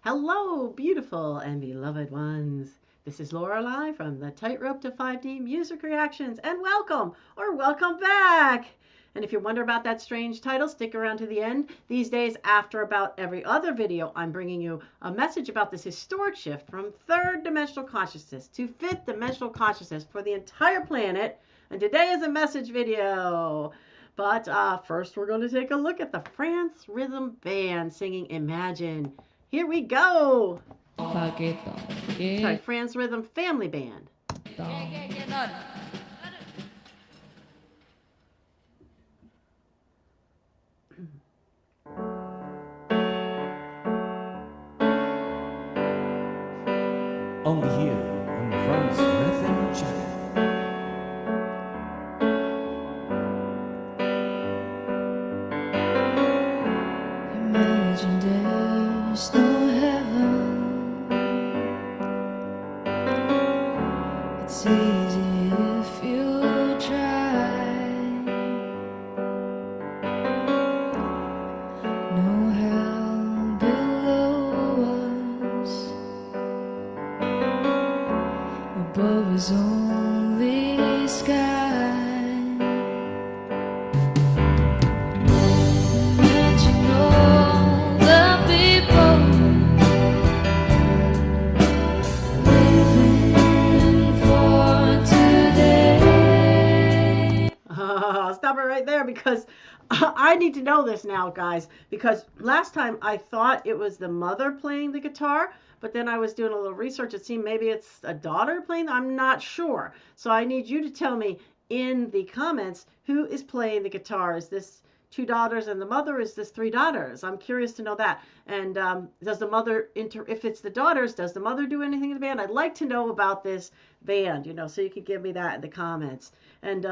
Hello, beautiful and beloved ones. This is Lorelei from the Tightrope to 5D Music Reactions, and welcome or welcome back. And if you wonder about that strange title, stick around to the end. These days, after about every other video, I'm bringing you a message about this historic shift from third dimensional consciousness to fifth dimensional consciousness for the entire planet. And today is a message video. But first, we're going to take a look at the Franz Rhythm Band singing Imagine. Here we go. Sorry, Franz Rhythm Family Band. Only here on Franz Rhythm Channel. Imagine there's no heaven. It's easy if you try. No hell below us. Above is only sky. Imagine all the people living for today. I'll stop it right there because I need to know this now, guys, because last time I thought it was the mother playing the guitar, but then I was doing a little research. It seemed maybe it's a daughter playing. I'm not sure. So I need you to tell me in the comments who is playing the guitar. Is this two daughters and the mother? Is this three daughters? I'm curious to know that. And does the mother, if it's the daughters, does the mother do anything in the band? I'd like to know about this band, you know, so you could give me that in the comments. And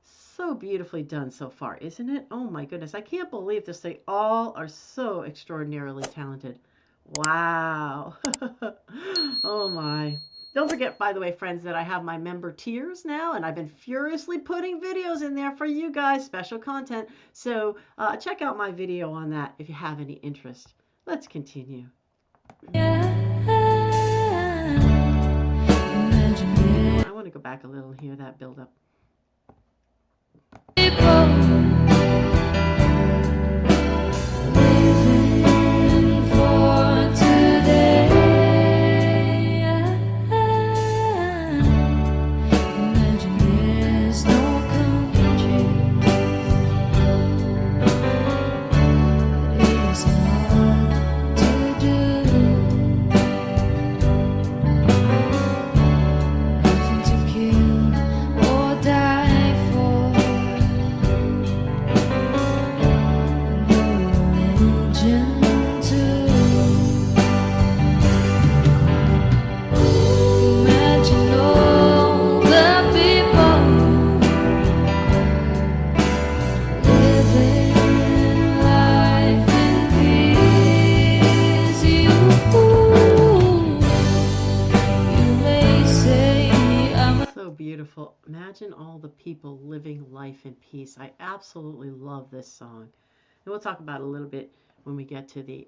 so beautifully done so far, isn't it? Oh my goodness, I can't believe this. They all are so extraordinarily talented. Wow. Oh my. Don't forget, by the way, friends, that I have my member tiers now, and I've been furiously putting videos in there for you guys, special content. So check out my video on that if you have any interest. Let's continue. I want to go back a little and hear that build up. Beautiful. Imagine all the people living life in peace. I absolutely love this song. And we'll talk about it a little bit when we get to the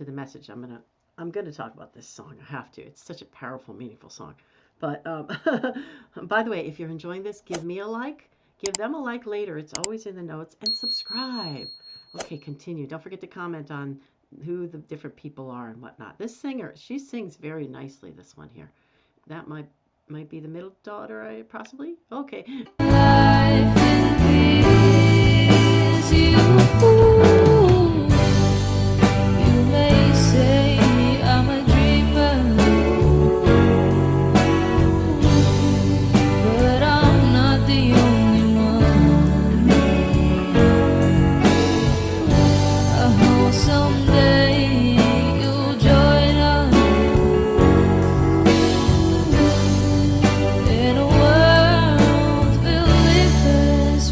message. I'm gonna talk about this song. I have to. It's such a powerful, meaningful song. But by the way, if you're enjoying this, give me a like. Give them a like later. It's always in the notes. And subscribe. Okay, continue. Don't forget to comment on who the different people are and whatnot. This singer, she sings very nicely, this one here. That might be the middle daughter, possibly. Okay. Life in peace, you may say I'm a dreamer, but I'm not the only one. I hope someday you'll join us in a world filled with us.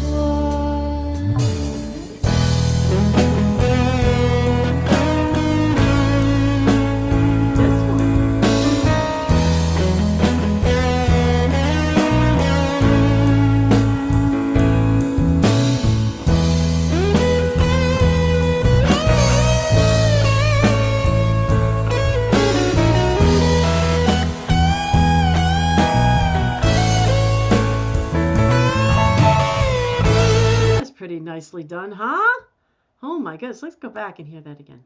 nicely done, huh? Oh my goodness, let's go back and hear that again.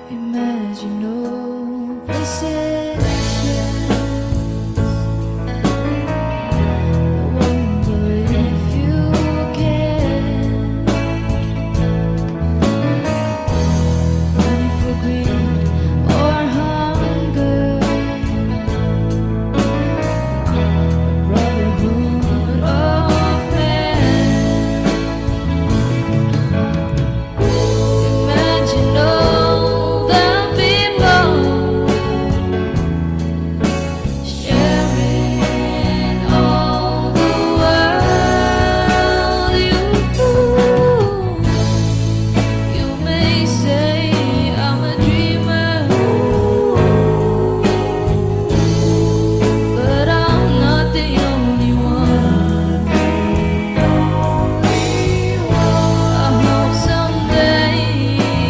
Imagine no possessions. I wonder if you can. Money for greed or hunger. A brotherhood of man. Imagine all the people sharing all the world. You may say I'm a dreamer, but I'm not the only one. I hope someday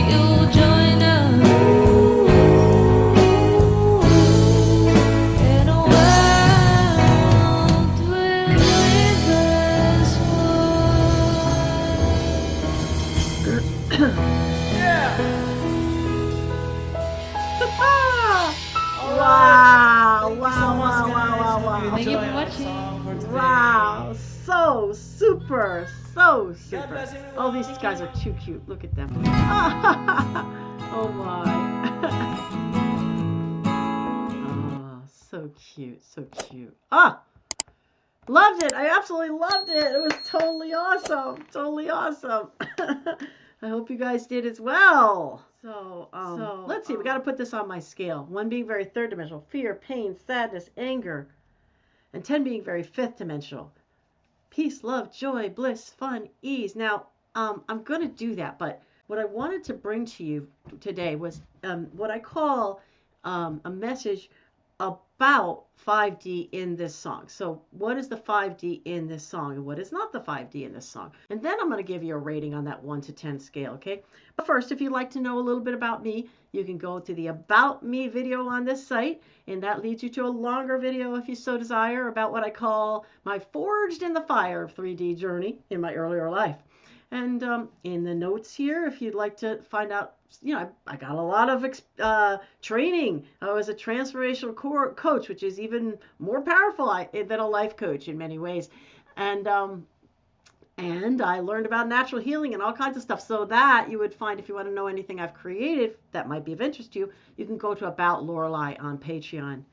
you'll join us in a world with rivers Wow, wow, wow, wow, wow, Thank you for wow. watching. Wow, so super, so super. Oh, these guys are too cute. Look at them. Oh my. Oh, so cute, so cute. Ah, loved it. I absolutely loved it. It was totally awesome. Totally awesome. I hope you guys did as well. So let's see. We got to put this on my scale. 1 being very third dimensional, fear, pain, sadness, anger, and 10 being very fifth dimensional, peace, love, joy, bliss, fun, ease. Now, I'm going to do that, but what I wanted to bring to you today was what I call a message about 5D in this song. So what is the 5D in this song and what is not the 5D in this song? And then I'm going to give you a rating on that 1 to 10 scale, okay? But first, if you'd like to know a little bit about me, you can go to the About Me video on this site, and that leads you to a longer video if you so desire about what I call my forged in the fire of 3D journey in my earlier life. And in the notes here, if you'd like to find out, I got a lot of training. I was a transformational coach, which is even more powerful than a life coach in many ways. And I learned about natural healing and all kinds of stuff. So that you would find, if you want to know anything I've created that might be of interest to you, you can go to About Lorelei on Patreon.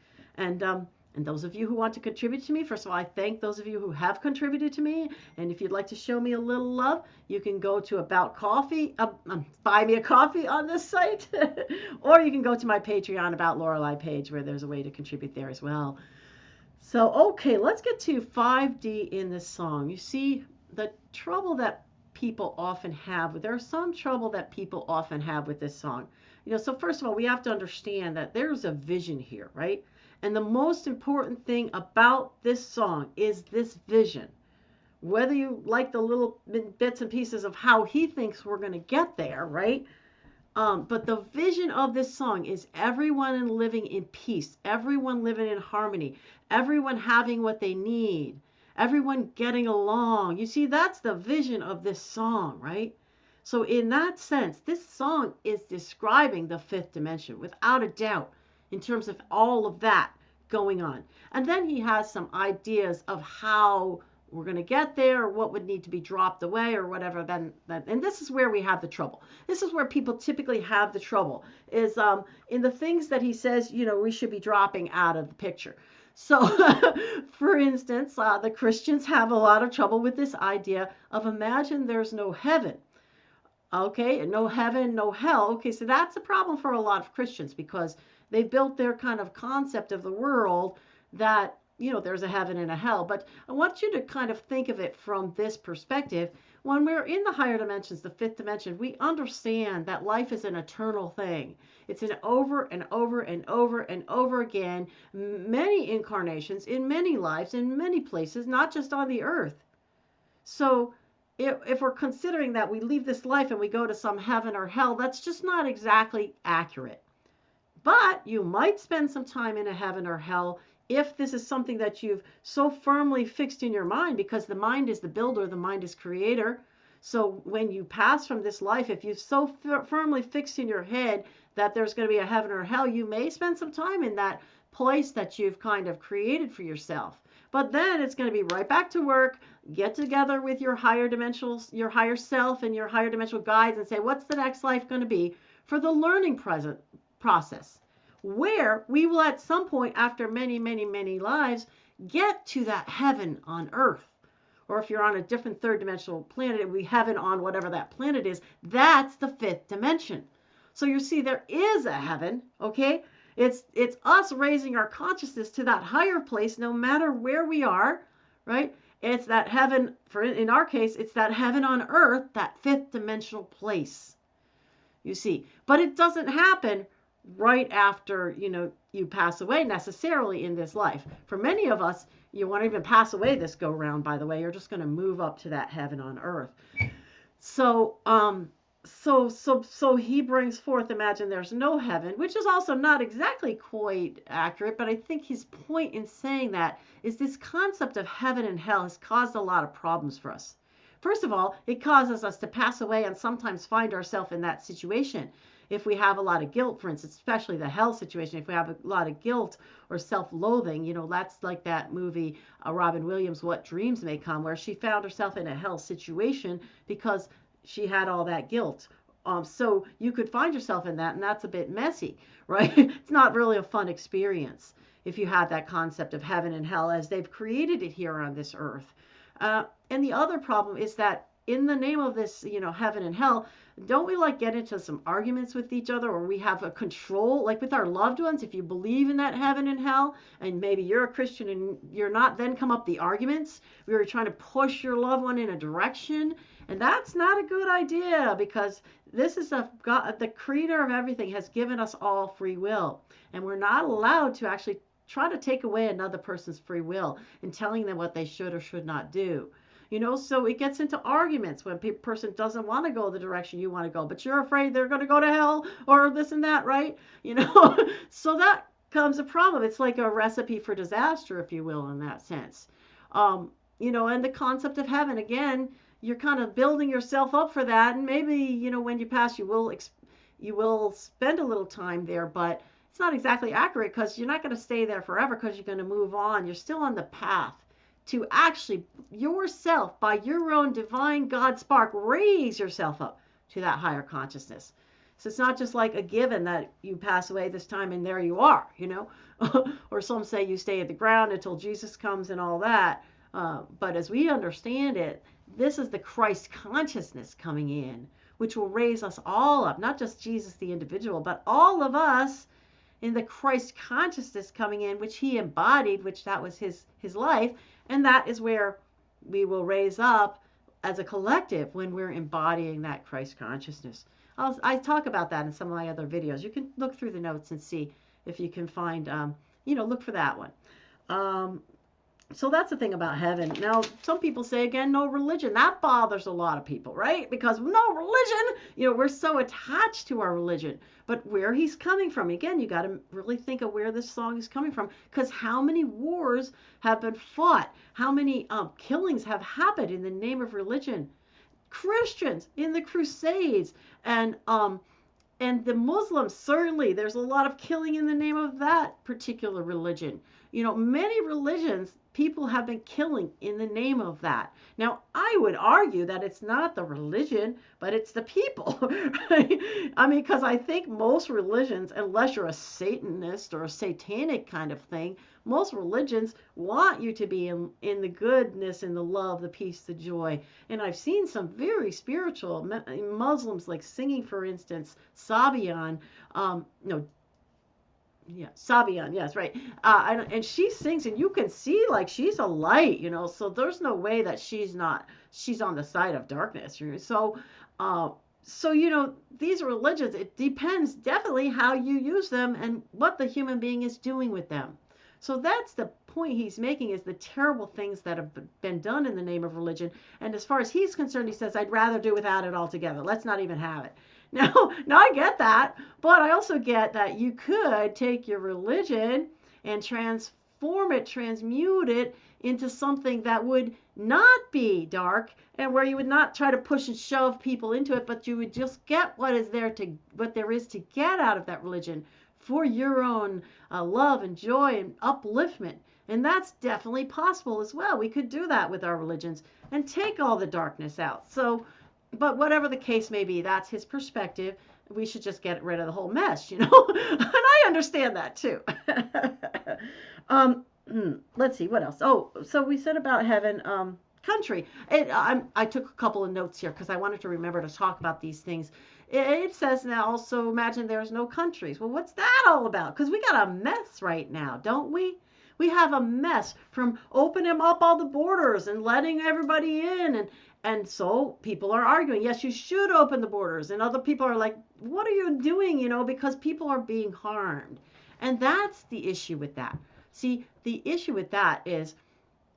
And those of you who want to contribute to me, first of all, I thank those of you who have contributed to me. And if you'd like to show me a little love, you can go to About Coffee, buy me a coffee on this site, or you can go to my Patreon About Lorelei page where there's a way to contribute there as well. So, okay, let's get to 5D in this song. You see, the trouble that people often have, there's some trouble that people often have with this song. So first of all, we have to understand that there's a vision here, right? And the most important thing about this song is this vision. Whether you like the little bits and pieces of how he thinks we're going to get there, right? But the vision of this song is everyone living in peace, everyone living in harmony, everyone having what they need, everyone getting along. You see, that's the vision of this song, right? So in that sense, this song is describing the fifth dimension without a doubt, in terms of all of that going on. And then he has some ideas of how we're going to get there, or what would need to be dropped away or whatever. And this is where we have the trouble. This is where people typically have the trouble, is in the things that he says, we should be dropping out of the picture. So, for instance, the Christians have a lot of trouble with this idea of imagine there's no heaven. Okay, no heaven, no hell. Okay, so that's a problem for a lot of Christians because they built their kind of concept of the world that there's a heaven and a hell. But I want you to kind of think of it from this perspective. When we're in the higher dimensions, the fifth dimension, we understand that life is an eternal thing. It's an over and over and over and over again, many incarnations, in many lives, in many places, not just on the earth. So if we're considering that we leave this life and we go to some heaven or hell, that's just not exactly accurate. But you might spend some time in a heaven or hell if this is something that you've so firmly fixed in your mind, because the mind is the builder, the mind is creator. So when you pass from this life, if you've so firmly fixed in your head that there's going to be a heaven or hell, you may spend some time in that place that you've kind of created for yourself. But then it's going to be right back to work. Get together with your higher dimensional, your higher self and your higher dimensional guides and say, what's the next life going to be for the learning process, where we will at some point, after many, many, many lives, get to that heaven on earth. Or if you're on a different third dimensional planet, we heaven on whatever that planet is, that's the fifth dimension. So you see, there is a heaven, okay? It's us raising our consciousness to that higher place, no matter where we are, right? It's that heaven, in our case, it's that heaven on earth, that fifth dimensional place, you see. But it doesn't happen right after, you pass away necessarily in this life. For many of us, you won't even pass away this go round, by the way. You're just going to move up to that heaven on earth. So he brings forth, imagine there's no heaven, which is also not exactly quite accurate, but I think his point in saying that is this concept of heaven and hell has caused a lot of problems for us. First of all, it causes us to pass away and sometimes find ourselves in that situation. If we have a lot of guilt, for instance, especially the hell situation, if we have a lot of guilt or self-loathing, that's like that movie, Robin Williams, What Dreams May Come, where she found herself in a hell situation because she had all that guilt. So you could find yourself in that, and that's a bit messy, right? It's not really a fun experience if you have that concept of heaven and hell as they've created it here on this earth. And the other problem is that in the name of this, heaven and hell, don't we get into some arguments with each other, or we have a control, like with our loved ones? If you believe in that heaven and hell, and maybe you're a Christian and you're not, then come up the arguments. We were trying to push your loved one in a direction, and that's not a good idea, because this is God, the creator of everything, has given us all free will, and we're not allowed to actually try to take away another person's free will and telling them what they should or should not do. So it gets into arguments when a person doesn't want to go the direction you want to go, but you're afraid they're going to go to hell or this and that, right? So that comes a problem. It's like a recipe for disaster, if you will, in that sense. And the concept of heaven, again, you're kind of building yourself up for that. And maybe, when you pass, you will spend a little time there, but it's not exactly accurate, because you're not going to stay there forever, because you're going to move on. You're still on the path to actually yourself, by your own divine God spark, raise yourself up to that higher consciousness. So it's not just like a given that you pass away this time and there you are, or some say you stay at the ground until Jesus comes and all that. But as we understand it, this is the Christ consciousness coming in, which will raise us all up, not just Jesus the individual, but all of us in the Christ consciousness coming in, which he embodied, which that was his life. And that is where we will raise up as a collective when we're embodying that Christ consciousness. I talk about that in some of my other videos. You can look through the notes and see if you can find, look for that one. So that's the thing about heaven. Now, some people say, again, no religion. That bothers a lot of people, right? Because no religion, we're so attached to our religion. But where he's coming from, again, you got to really think of where this song is coming from. Because how many wars have been fought? How many killings have happened in the name of religion? Christians in the Crusades and the Muslims, certainly, there's a lot of killing in the name of that particular religion. Many religions, people have been killing in the name of that. Now, I would argue that it's not the religion, but it's the people. Right? Because I think most religions, unless you're a Satanist or a satanic kind of thing, most religions want you to be in the goodness and the love, the peace, the joy. And I've seen some very spiritual Muslims, like singing, for instance, Sabian, Yeah, Sabian, yes, right. And she sings, and you can see like she's a light, so there's no way that she's on the side of darkness. Uh, these religions, it depends definitely how you use them and what the human being is doing with them. So that's the point he's making, is the terrible things that have been done in the name of religion. And as far as he's concerned, he says, I'd rather do without it altogether. Let's not even have it. Now I get that, but I also get that you could take your religion and transform it, transmute it into something that would not be dark, and where you would not try to push and shove people into it, but you would just get what there is to get out of that religion for your own love and joy and upliftment. And that's definitely possible as well. We could do that with our religions and take all the darkness out. So, but whatever the case may be, that's his perspective. We should just get rid of the whole mess, and I understand that too. Let's see, what else? Oh, so we said about heaven, country. I took a couple of notes here because I wanted to remember to talk about these things. It says now also, imagine there's no countries. Well, what's that all about? Because we got a mess right now, don't we? We have a mess from opening up all the borders and letting everybody in, and so people are arguing, yes, you should open the borders. And other people are like, what are you doing? Because people are being harmed. And that's the issue with that. See, the issue with that is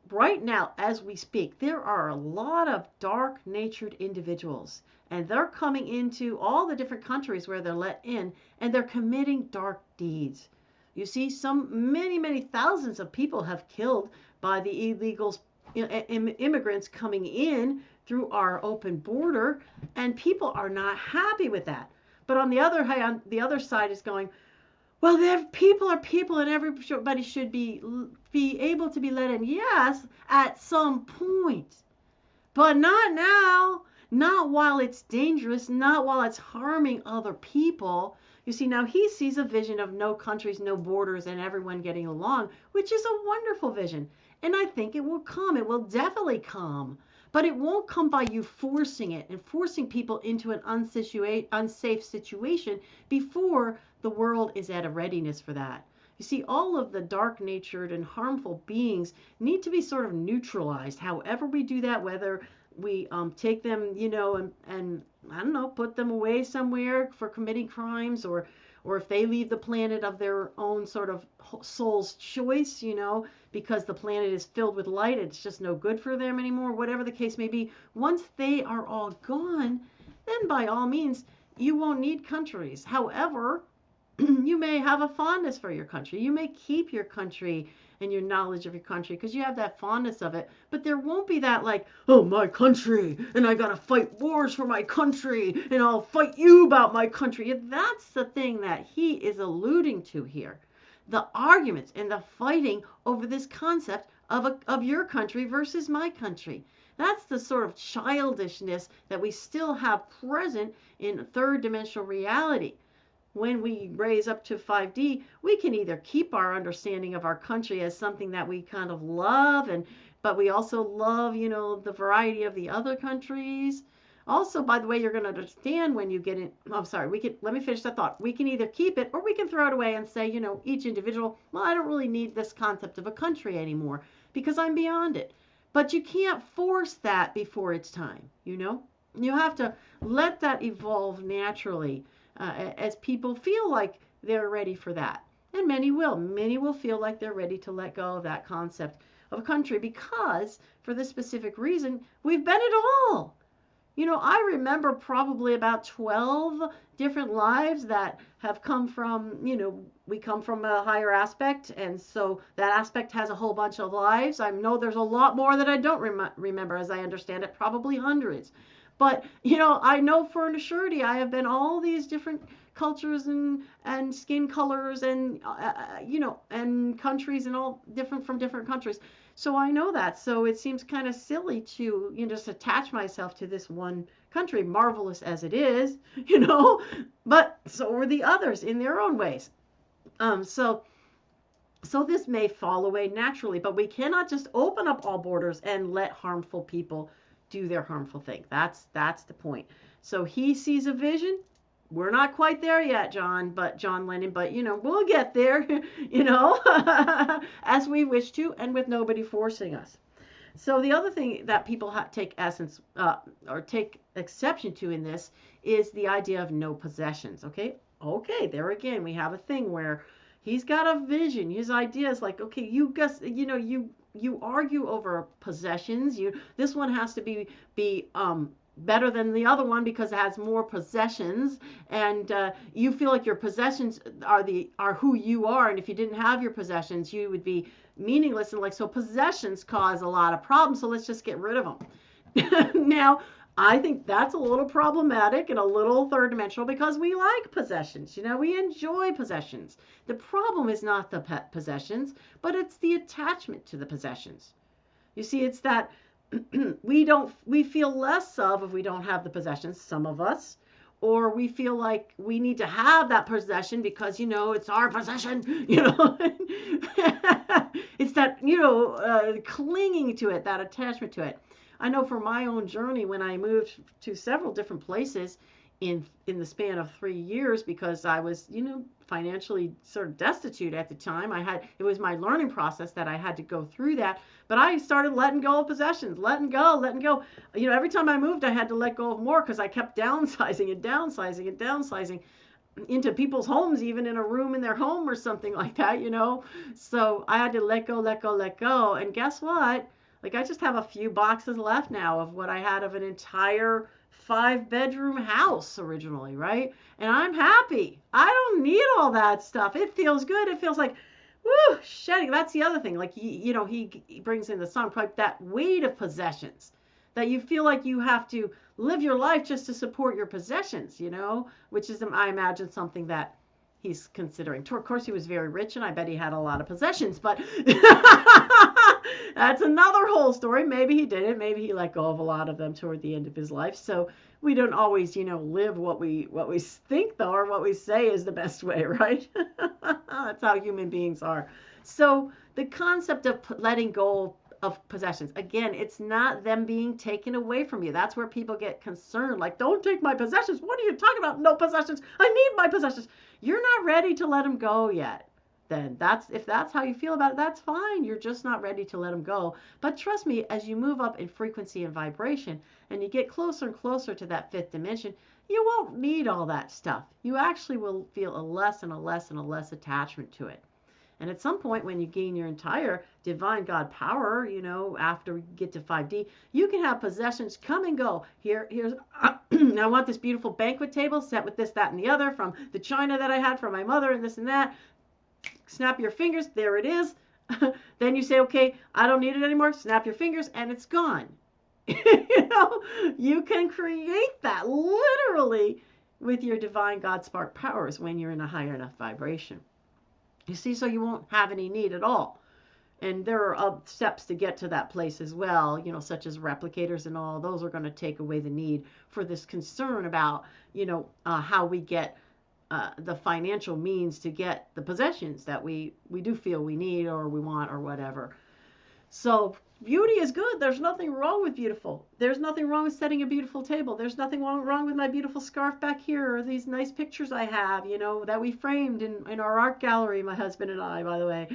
right now, as we speak, there are a lot of dark-natured individuals. And they're coming into all the different countries where they're let in, and they're committing dark deeds. You see, many thousands of people have killed by the illegals, immigrants coming in through our open border, and people are not happy with that. But on the other hand, the other side is going, well, people are people, and everybody should be able to be let in. Yes, at some point, but not now. Not while it's dangerous, not while it's harming other people. You see, now he sees a vision of no countries, no borders, and everyone getting along, which is a wonderful vision. And I think it will come. It will definitely come. But it won't come by you forcing it and forcing people into an unsafe situation before the world is at a readiness for that. You see, all of the dark-natured and harmful beings need to be sort of neutralized. However we do that, whether we take them, and I don't know, put them away somewhere for committing crimes, or if they leave the planet of their own sort of soul's choice, because the planet is filled with light, it's just no good for them anymore, whatever the case may be. Once they are all gone, then by all means, you won't need countries. However, you may have a fondness for your country. You may keep your country and your knowledge of your country because you have that fondness of it, but there won't be that like, oh, my country, and I gotta fight wars for my country, and I'll fight you about my country. That's the thing that he is alluding to here, the arguments and the fighting over this concept of your country versus my country. That's the sort of childishness that we still have present in third dimensional reality. When we raise up to 5D, we can either keep our understanding of our country as something that we kind of love, but we also love, the variety of the other countries. Also, by the way, you're going to understand when you get in. I'm sorry, let me finish that thought. We can either keep it or we can throw it away and say, each individual, well, I don't really need this concept of a country anymore because I'm beyond it. But you can't force that before it's time, You have to let that evolve naturally. As people feel like they're ready for that. And many will. Many will feel like they're ready to let go of that concept of a country because, for this specific reason, we've been it all. I remember probably about 12 different lives that have come from, we come from a higher aspect, and so that aspect has a whole bunch of lives. I know there's a lot more that I don't remember, as I understand it, probably hundreds. But, I know for a surety I have been all these different cultures and skin colors and, and countries and all different from different countries. So I know that. So it seems kind of silly to, just attach myself to this one country, marvelous as it is, but so are the others in their own ways. So this may fall away naturally, but we cannot just open up all borders and let harmful people do their harmful thing. That's the point. So he sees a vision, We're not quite there yet, John Lennon, but we'll get there, as we wish to, and with nobody forcing us. So the other thing that people take essence or take exception to in this is the idea of no possessions. Okay, there again we have a thing where he's got a vision. His idea is like, okay, you guys, you argue over possessions. This one has to be better than the other one because it has more possessions, and you feel like your possessions are who you are, and if you didn't have your possessions you would be meaningless, and like, so possessions cause a lot of problems, so let's just get rid of them. Now I think that's a little problematic and a little third dimensional because we like possessions, we enjoy possessions. The problem is not the possessions, but it's the attachment to the possessions. You see, it's that we feel less of if we don't have the possessions, some of us, or we feel like we need to have that possession because it's our possession. It's that clinging to it, that attachment to it. I know for my own journey, when I moved to several different places in the span of 3 years, because I was financially sort of destitute at the time. It was my learning process that I had to go through that, but I started letting go of possessions, letting go. Every time I moved I had to let go of more because I kept downsizing and downsizing and downsizing into people's homes, even in a room in their home or something like that. So I had to let go, and guess what? Like, I just have a few boxes left now of what I had of an entire 5-bedroom house originally, right? And I'm happy. I don't need all that stuff. It feels good. It feels like, woo, shedding. That's the other thing. Like, he brings in the song, like that weight of possessions, that you feel like you have to live your life just to support your possessions, which is, I imagine, something that he's considering. Of course, he was very rich, and I bet he had a lot of possessions, but that's another whole story. Maybe he didn't. Maybe he let go of a lot of them toward the end of his life. So we don't always, live what we think, though, or what we say is the best way, right? That's how human beings are. So the concept of letting go of possessions, again, it's not them being taken away from you. That's where people get concerned. Like, don't take my possessions. What are you talking about? No possessions. I need my possessions. You're not ready to let them go yet. Then if that's how you feel about it, that's fine. You're just not ready to let them go. But trust me, as you move up in frequency and vibration and you get closer and closer to that 5th dimension, you won't need all that stuff. You actually will feel a less and a less and a less attachment to it. And at some point, when you gain your entire divine God power, after we get to 5D, you can have possessions come and go. Here's I want this beautiful banquet table set with this, that, and the other from the china that I had from my mother, and this and that. Snap your fingers, there it is. Then you say, okay, I don't need it anymore. Snap your fingers, and it's gone. You can create that literally with your divine God spark powers when you're in a higher enough vibration. You see, so you won't have any need at all. And there are steps to get to that place as well, such as replicators and all. Those are going to take away the need for this concern about, how we get the financial means to get the possessions that we do feel we need or we want or whatever. So beauty is good. There's nothing wrong with beautiful. There's nothing wrong with setting a beautiful table. There's nothing wrong with my beautiful scarf back here, or these nice pictures I have, that we framed in our art gallery, my husband and I, by the way.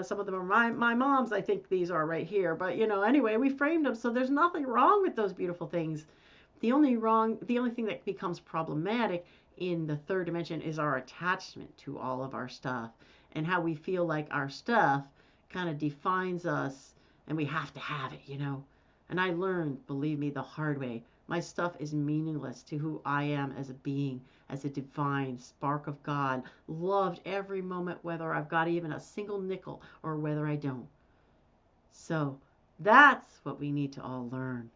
Some of them are my mom's. I think these are right here. But, anyway, we framed them. So there's nothing wrong with those beautiful things. The only thing that becomes problematic in the 3rd dimension is our attachment to all of our stuff and how we feel like our stuff kind of defines us and we have to have it, And I learned, believe me, the hard way. My stuff is meaningless to who I am as a being, as a divine spark of God, loved every moment, whether I've got even a single nickel or whether I don't. So that's what we need to all learn.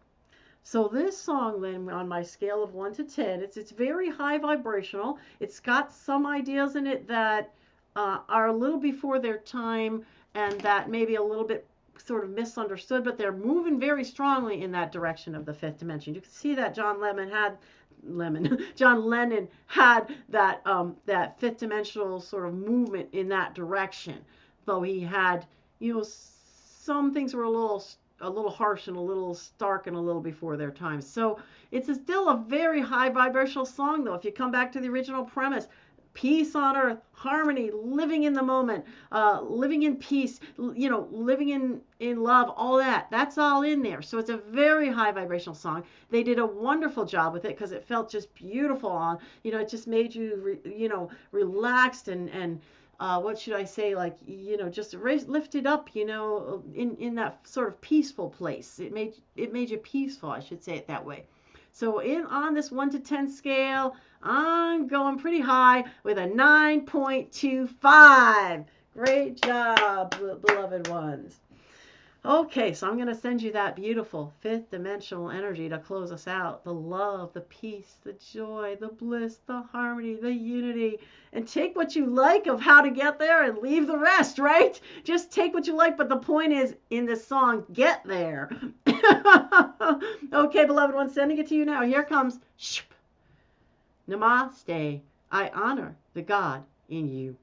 So this song, then, on my scale of 1 to 10, it's very high vibrational. It's got some ideas in it that are a little before their time and that maybe a little bit sort of misunderstood, but they're moving very strongly in that direction of the 5th dimension. You can see that John Lennon had that that 5th dimensional sort of movement in that direction. Though he had, some things were a little a little harsh and a little stark and a little before their time. So it's still a very high vibrational song, though. If you come back to the original premise, peace on earth, harmony, living in the moment, living in peace, living in love, all that's all in there. So it's a very high vibrational song. They did a wonderful job with it because it felt just beautiful on, it just made you, relaxed and what should I say, like, just lifted up, in that sort of peaceful place. It made you peaceful, I should say it that way. So on this 1 to 10 scale, I'm going pretty high with a 9.25. Great job, beloved ones. Okay, so I'm going to send you that beautiful fifth dimensional energy to close us out. The love, the peace, the joy, the bliss, the harmony, the unity. And take what you like of how to get there and leave the rest, right? Just take what you like, but the point is, in this song, get there. Okay, beloved ones, sending it to you now. Here comes Namaste. I honor the God in you.